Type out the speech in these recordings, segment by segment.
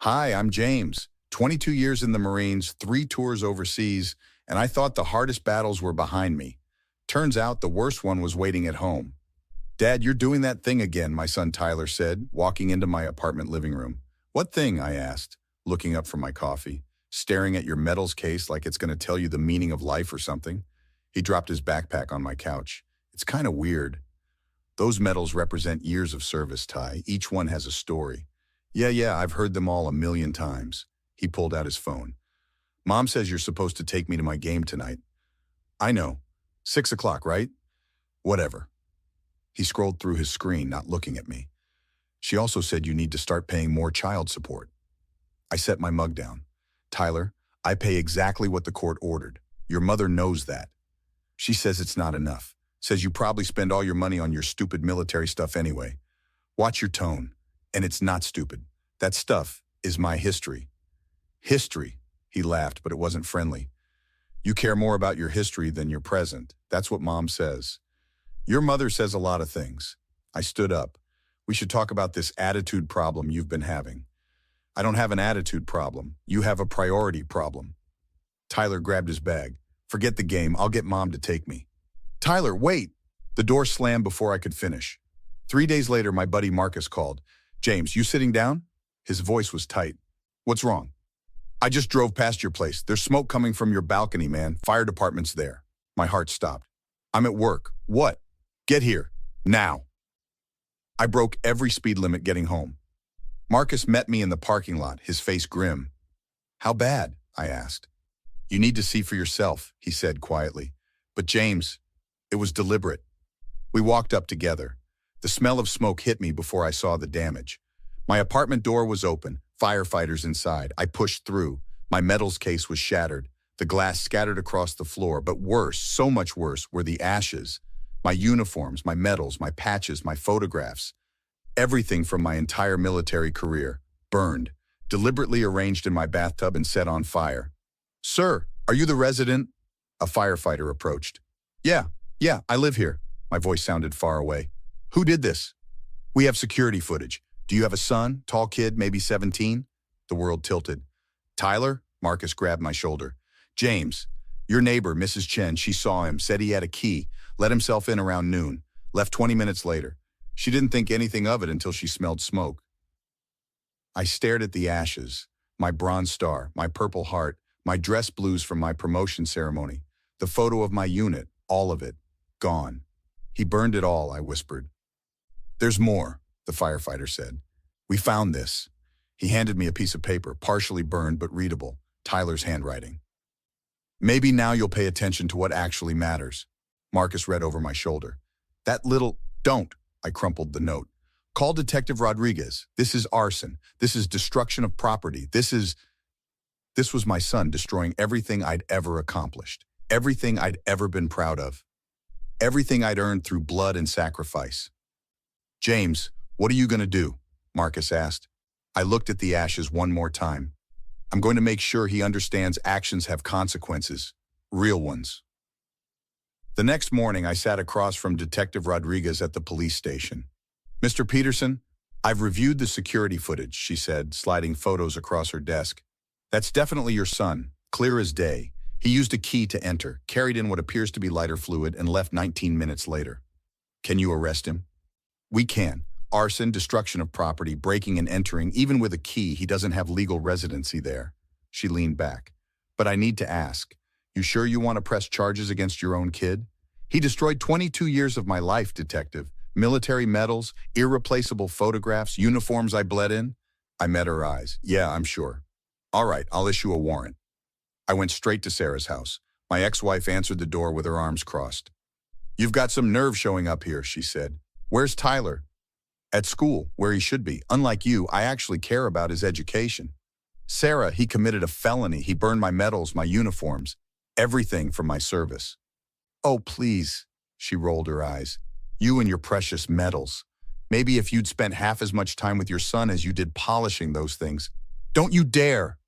Hi, I'm James. 22 years in the Marines, 3 tours overseas, and I thought the hardest battles were behind me. Turns out the worst one was waiting at home. Dad, you're doing that thing again, my son Tyler said, walking into my apartment living room. What thing? I asked, looking up from my coffee, staring at your medals case like it's going to tell you the meaning of life or something. He dropped his backpack on my couch. It's kind of weird. Those medals represent years of service, Ty. Each one has a story. Yeah, I've heard them all a million times. He pulled out his phone. Mom says you're supposed to take me to my game tonight. I know. 6 o'clock, right? Whatever. He scrolled through his screen, not looking at me. She also said you need to start paying more child support. I set my mug down. Tyler, I pay exactly what the court ordered. Your mother knows that. She says it's not enough. Says you probably spend all your money on your stupid military stuff anyway. Watch your tone. And it's not stupid. That stuff is my history. History, he laughed, but it wasn't friendly. You care more about your history than your present. That's what Mom says. Your mother says a lot of things. I stood up. We should talk about this attitude problem you've been having. I don't have an attitude problem. You have a priority problem. Tyler grabbed his bag. Forget the game. I'll get Mom to take me. Tyler, wait! The door slammed before I could finish. 3 days later, my buddy Marcus called. James, you sitting down? His voice was tight. What's wrong? I just drove past your place. There's smoke coming from your balcony, man. Fire department's there. My heart stopped. I'm at work. What? Get here. Now. I broke every speed limit getting home. Marcus met me in the parking lot, his face grim. How bad? I asked. You need to see for yourself, he said quietly. But James, it was deliberate. We walked up together. The smell of smoke hit me before I saw the damage. My apartment door was open, firefighters inside. I pushed through. My medals case was shattered, the glass scattered across the floor, but worse, so much worse, were the ashes. My uniforms, my medals, my patches, my photographs. Everything from my entire military career, burned, deliberately arranged in my bathtub and set on fire. Sir, are you the resident? A firefighter approached. Yeah, I live here. My voice sounded far away. Who did this? We have security footage. Do you have a son, tall kid, maybe 17? The world tilted. Tyler? Marcus grabbed my shoulder. James, your neighbor, Mrs. Chen, she saw him, said he had a key, let himself in around noon, left 20 minutes later. She didn't think anything of it until she smelled smoke. I stared at the ashes, my bronze star, my purple heart, my dress blues from my promotion ceremony, the photo of my unit, all of it, gone. He burned it all, I whispered. There's more, the firefighter said. We found this. He handed me a piece of paper, partially burned but readable, Tyler's handwriting. Maybe now you'll pay attention to what actually matters. Marcus read over my shoulder. That little, don't, I crumpled the note. Call Detective Rodriguez. This is arson. This is destruction of property. This was my son destroying everything I'd ever accomplished, everything I'd ever been proud of, everything I'd earned through blood and sacrifice. James, what are you going to do? Marcus asked. I looked at the ashes one more time. I'm going to make sure he understands actions have consequences, real ones. The next morning, I sat across from Detective Rodriguez at the police station. Mr. Peterson, I've reviewed the security footage, she said, sliding photos across her desk. That's definitely your son, clear as day. He used a key to enter, carried in what appears to be lighter fluid, and left 19 minutes later. Can you arrest him? We can. Arson, destruction of property, breaking and entering, even with a key, he doesn't have legal residency there. She leaned back. But I need to ask, you sure you want to press charges against your own kid? He destroyed 22 years of my life, detective. Military medals, irreplaceable photographs, uniforms I bled in. I met her eyes. Yeah, I'm sure. All right, I'll issue a warrant. I went straight to Sarah's house. My ex-wife answered the door with her arms crossed. You've got some nerve showing up here, she said. Where's Tyler? At school, where he should be. Unlike you, I actually care about his education. Sarah, he committed a felony. He burned my medals, my uniforms, everything from my service. Oh, please, she rolled her eyes. You and your precious medals. Maybe if you'd spent half as much time with your son as you did polishing those things. Don't you dare!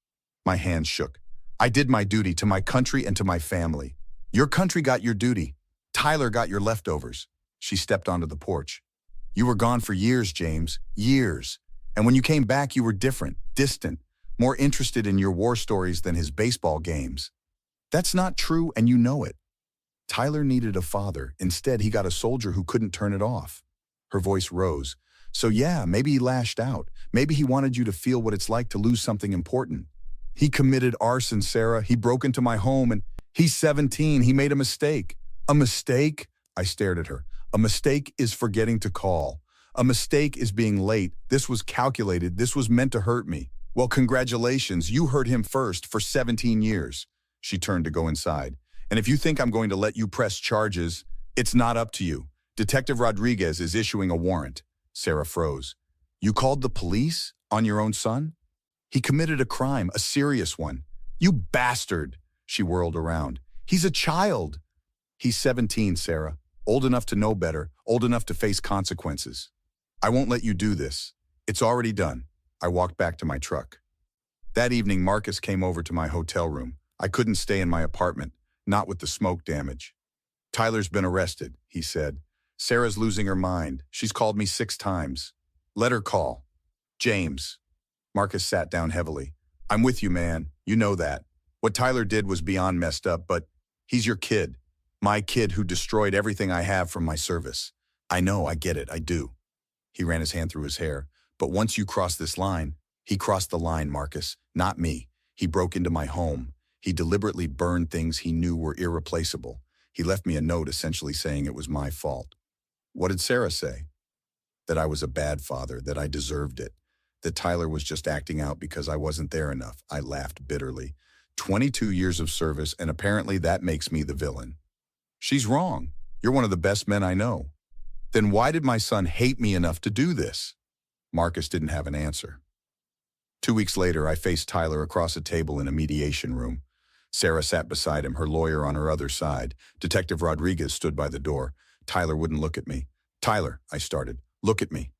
My hands shook. I did my duty to my country and to my family. Your country got your duty. Tyler got your leftovers. She stepped onto the porch. You were gone for years, James. Years. And when you came back, you were different, distant, more interested in your war stories than his baseball games. That's not true, and you know it. Tyler needed a father. Instead, he got a soldier who couldn't turn it off. Her voice rose. So yeah, maybe he lashed out. Maybe he wanted you to feel what it's like to lose something important. He committed arson, Sarah. He broke into my home, and he's 17. He made a mistake. A mistake? I stared at her. A mistake is forgetting to call. A mistake is being late. This was calculated. This was meant to hurt me. Well, congratulations. You hurt him first for 17 years. She turned to go inside. And if you think I'm going to let you press charges, it's not up to you. Detective Rodriguez is issuing a warrant. Sarah froze. You called the police on your own son? He committed a crime, a serious one. You bastard, she whirled around. He's a child. He's 17, Sarah. Old enough to know better, old enough to face consequences. I won't let you do this. It's already done. I walked back to my truck. That evening, Marcus came over to my hotel room. I couldn't stay in my apartment, not with the smoke damage. Tyler's been arrested, he said. Sarah's losing her mind. She's called me 6 times. Let her call. James. Marcus sat down heavily. I'm with you, man. You know that. What Tyler did was beyond messed up, but he's your kid. My kid who destroyed everything I have from my service. I know, I get it, I do. He ran his hand through his hair. But once you cross this line, he crossed the line, Marcus, not me. He broke into my home. He deliberately burned things he knew were irreplaceable. He left me a note essentially saying it was my fault. What did Sarah say? That I was a bad father, that I deserved it, that Tyler was just acting out because I wasn't there enough. I laughed bitterly. 22 years of service, and apparently that makes me the villain. She's wrong. You're one of the best men I know. Then why did my son hate me enough to do this? Marcus didn't have an answer. 2 weeks later, I faced Tyler across a table in a mediation room. Sarah sat beside him, her lawyer on her other side. Detective Rodriguez stood by the door. Tyler wouldn't look at me. Tyler, I started. Look at me.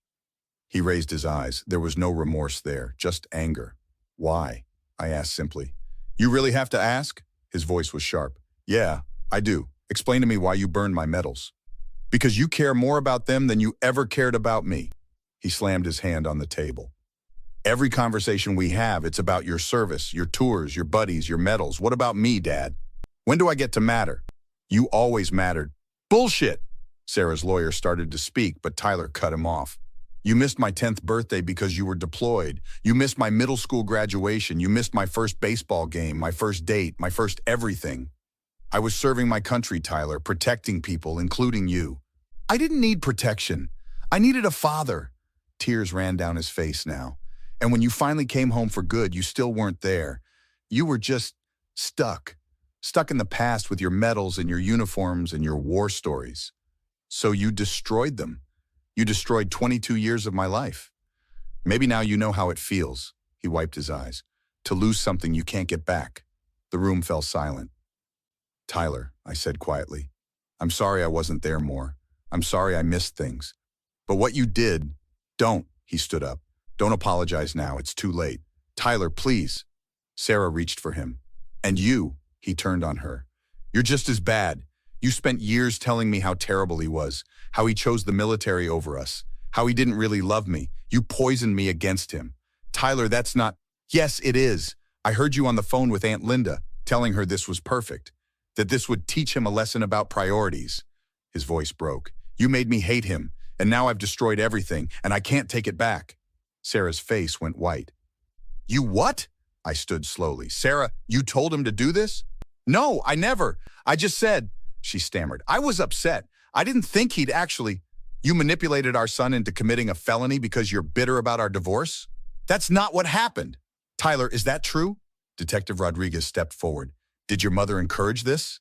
He raised his eyes. There was no remorse there, just anger. Why? I asked simply. You really have to ask? His voice was sharp. Yeah, I do. Explain to me why you burned my medals. Because you care more about them than you ever cared about me. He slammed his hand on the table. Every conversation we have, it's about your service, your tours, your buddies, your medals. What about me, Dad? When do I get to matter? You always mattered. Bullshit! Sarah's lawyer started to speak, but Tyler cut him off. You missed my 10th birthday because you were deployed. You missed my middle school graduation. You missed my first baseball game, my first date, my first everything. I was serving my country, Tyler, protecting people, including you. I didn't need protection. I needed a father. Tears ran down his face now. And when you finally came home for good, you still weren't there. You were just stuck in the past with your medals and your uniforms and your war stories. So you destroyed them. You destroyed 22 years of my life. Maybe now you know how it feels, he wiped his eyes, to lose something you can't get back. The room fell silent. Tyler, I said quietly, I'm sorry I wasn't there more. I'm sorry I missed things. But what you did, don't, he stood up. Don't apologize now, it's too late. Tyler, please. Sarah reached for him. And you, he turned on her. You're just as bad. You spent years telling me how terrible he was, how he chose the military over us, how he didn't really love me. You poisoned me against him. Tyler, that's not... Yes, it is. I heard you on the phone with Aunt Linda, telling her this was perfect, that this would teach him a lesson about priorities. His voice broke. You made me hate him, and now I've destroyed everything, and I can't take it back. Sarah's face went white. You what? I stood slowly. Sarah, you told him to do this? No, I never. I just said, she stammered. I was upset. I didn't think he'd actually... You manipulated our son into committing a felony because you're bitter about our divorce? That's not what happened. Tyler, is that true? Detective Rodriguez stepped forward. Did your mother encourage this?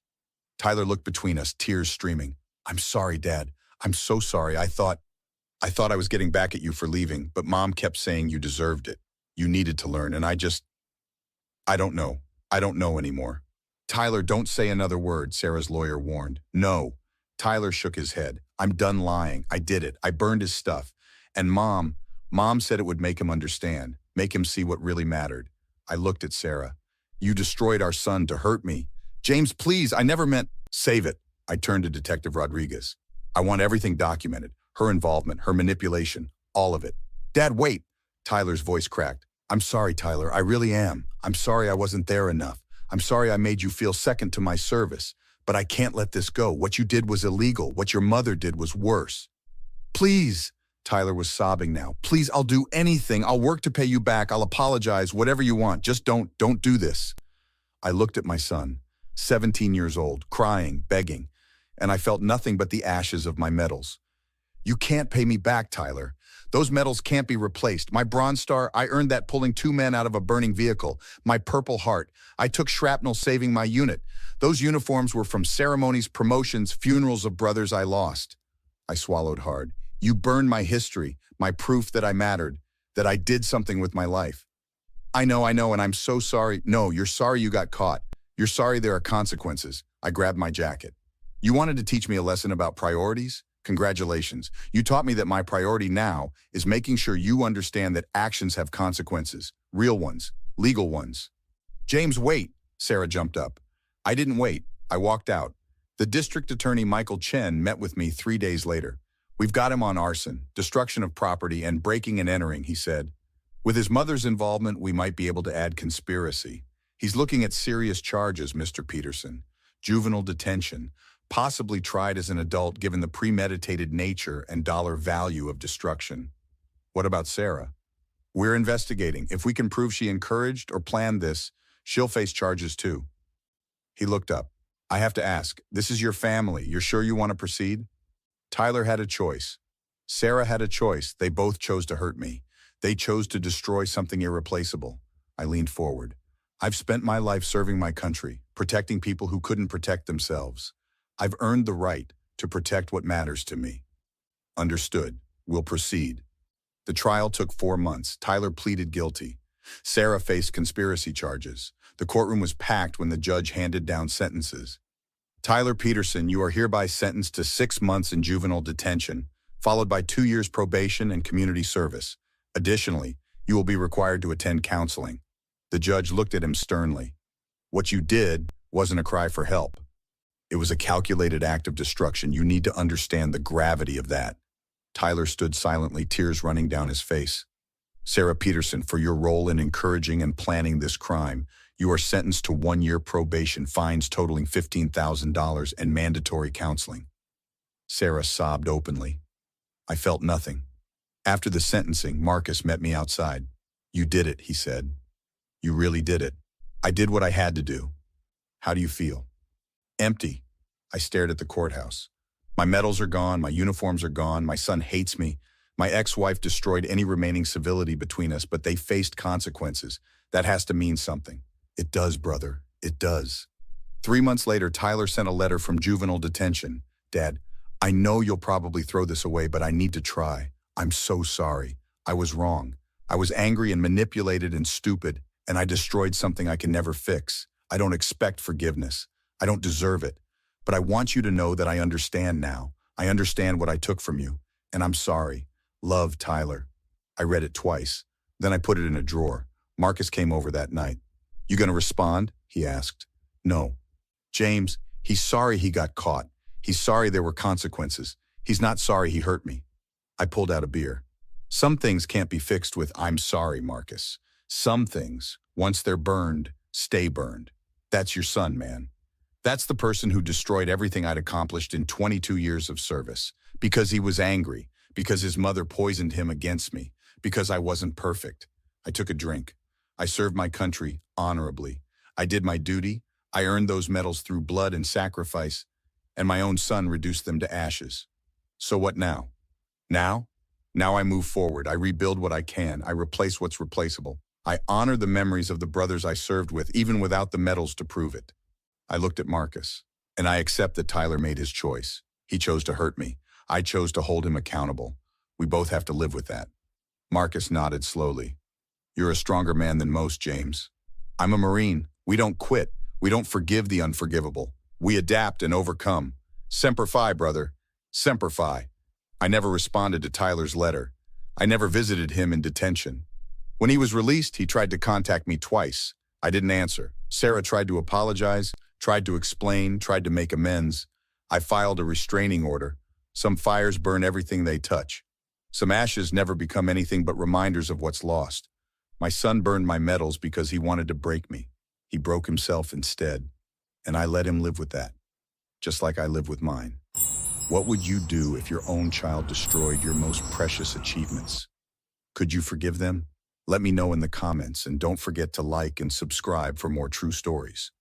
Tyler looked between us, tears streaming. I'm sorry, Dad. I'm so sorry. I thought I was getting back at you for leaving, but Mom kept saying you deserved it. You needed to learn, and I don't know. I don't know anymore. Tyler, don't say another word, Sarah's lawyer warned. No. Tyler shook his head. I'm done lying. I did it. I burned his stuff. And Mom said it would make him understand, make him see what really mattered. I looked at Sarah. You destroyed our son to hurt me. James, please, I never meant... Save it. I turned to Detective Rodriguez. I want everything documented. Her involvement, her manipulation, all of it. Dad, wait. Tyler's voice cracked. I'm sorry, Tyler, I really am. I'm sorry I wasn't there enough. I'm sorry I made you feel second to my service. But I can't let this go. What you did was illegal. What your mother did was worse. Please, Tyler was sobbing now. Please, I'll do anything. I'll work to pay you back. I'll apologize, whatever you want. Just don't do this. I looked at my son, 17 years old, crying, begging, and I felt nothing but the ashes of my medals. You can't pay me back, Tyler. Those medals can't be replaced. My Bronze Star, I earned that pulling 2 men out of a burning vehicle. My Purple Heart, I took shrapnel saving my unit. Those uniforms were from ceremonies, promotions, funerals of brothers I lost. I swallowed hard. You burned my history, my proof that I mattered, that I did something with my life. I know, and I'm so sorry. No, you're sorry you got caught. You're sorry there are consequences. I grabbed my jacket. You wanted to teach me a lesson about priorities? Congratulations. You taught me that my priority now is making sure you understand that actions have consequences. Real ones, legal ones. James, wait, Sarah jumped up. I didn't wait. I walked out. The district attorney Michael Chen met with me 3 days later. We've got him on arson, destruction of property, and breaking and entering, he said. With his mother's involvement, we might be able to add conspiracy. He's looking at serious charges, Mr. Peterson. Juvenile detention, possibly tried as an adult given the premeditated nature and dollar value of destruction. What about Sarah? We're investigating. If we can prove she encouraged or planned this, she'll face charges too. He looked up. I have to ask, this is your family. You're sure you want to proceed? Tyler had a choice. Sarah had a choice. They both chose to hurt me. They chose to destroy something irreplaceable. I leaned forward. I've spent my life serving my country, protecting people who couldn't protect themselves. I've earned the right to protect what matters to me. Understood. We'll proceed. The trial took 4 months. Tyler pleaded guilty. Sarah faced conspiracy charges. The courtroom was packed when the judge handed down sentences. Tyler Peterson, you are hereby sentenced to 6 months in juvenile detention, followed by 2 years probation and community service. Additionally, you will be required to attend counseling. The judge looked at him sternly. What you did wasn't a cry for help. It was a calculated act of destruction. You need to understand the gravity of that. Tyler stood silently, tears running down his face. Sarah Peterson, for your role in encouraging and planning this crime, you are sentenced to 1 year probation, fines totaling $15,000, and mandatory counseling. Sarah sobbed openly. I felt nothing. After the sentencing, Marcus met me outside. You did it, he said. You really did it. I did what I had to do. How do you feel? Empty. I stared at the courthouse. My medals are gone, my uniforms are gone, my son hates me. My ex-wife destroyed any remaining civility between us, but they faced consequences. That has to mean something. It does, brother. It does. 3 months later, Tyler sent a letter from juvenile detention. Dad, I know you'll probably throw this away, but I need to try. I'm so sorry. I was wrong. I was angry and manipulated and stupid, and I destroyed something I can never fix. I don't expect forgiveness. I don't deserve it. But I want you to know that I understand now. I understand what I took from you, and I'm sorry. Love, Tyler. I read it twice. Then I put it in a drawer. Marcus came over that night. You gonna respond? He asked. No. James, he's sorry he got caught. He's sorry there were consequences. He's not sorry he hurt me. I pulled out a beer. Some things can't be fixed with I'm sorry, Marcus. Some things, once they're burned, stay burned. That's your son, man. That's the person who destroyed everything I'd accomplished in 22 years of service. Because he was angry. Because his mother poisoned him against me. Because I wasn't perfect. I took a drink. I served my country honorably. I did my duty. I earned those medals through blood and sacrifice. And my own son reduced them to ashes. So what now? Now I move forward. I rebuild what I can. I replace what's replaceable. I honor the memories of the brothers I served with, even without the medals to prove it. I looked at Marcus, and I accept that Tyler made his choice. He chose to hurt me. I chose to hold him accountable. We both have to live with that. Marcus nodded slowly. You're a stronger man than most, James. I'm a Marine. We don't quit. We don't forgive the unforgivable. We adapt and overcome. Semper Fi, brother. Semper Fi. I never responded to Tyler's letter. I never visited him in detention. When he was released, he tried to contact me twice. I didn't answer. Sarah tried to apologize, tried to explain, tried to make amends. I filed a restraining order. Some fires burn everything they touch. Some ashes never become anything but reminders of what's lost. My son burned my medals because he wanted to break me. He broke himself instead, and I let him live with that, just like I live with mine. What would you do if your own child destroyed your most precious achievements? Could you forgive them? Let me know in the comments, and don't forget to like and subscribe for more true stories.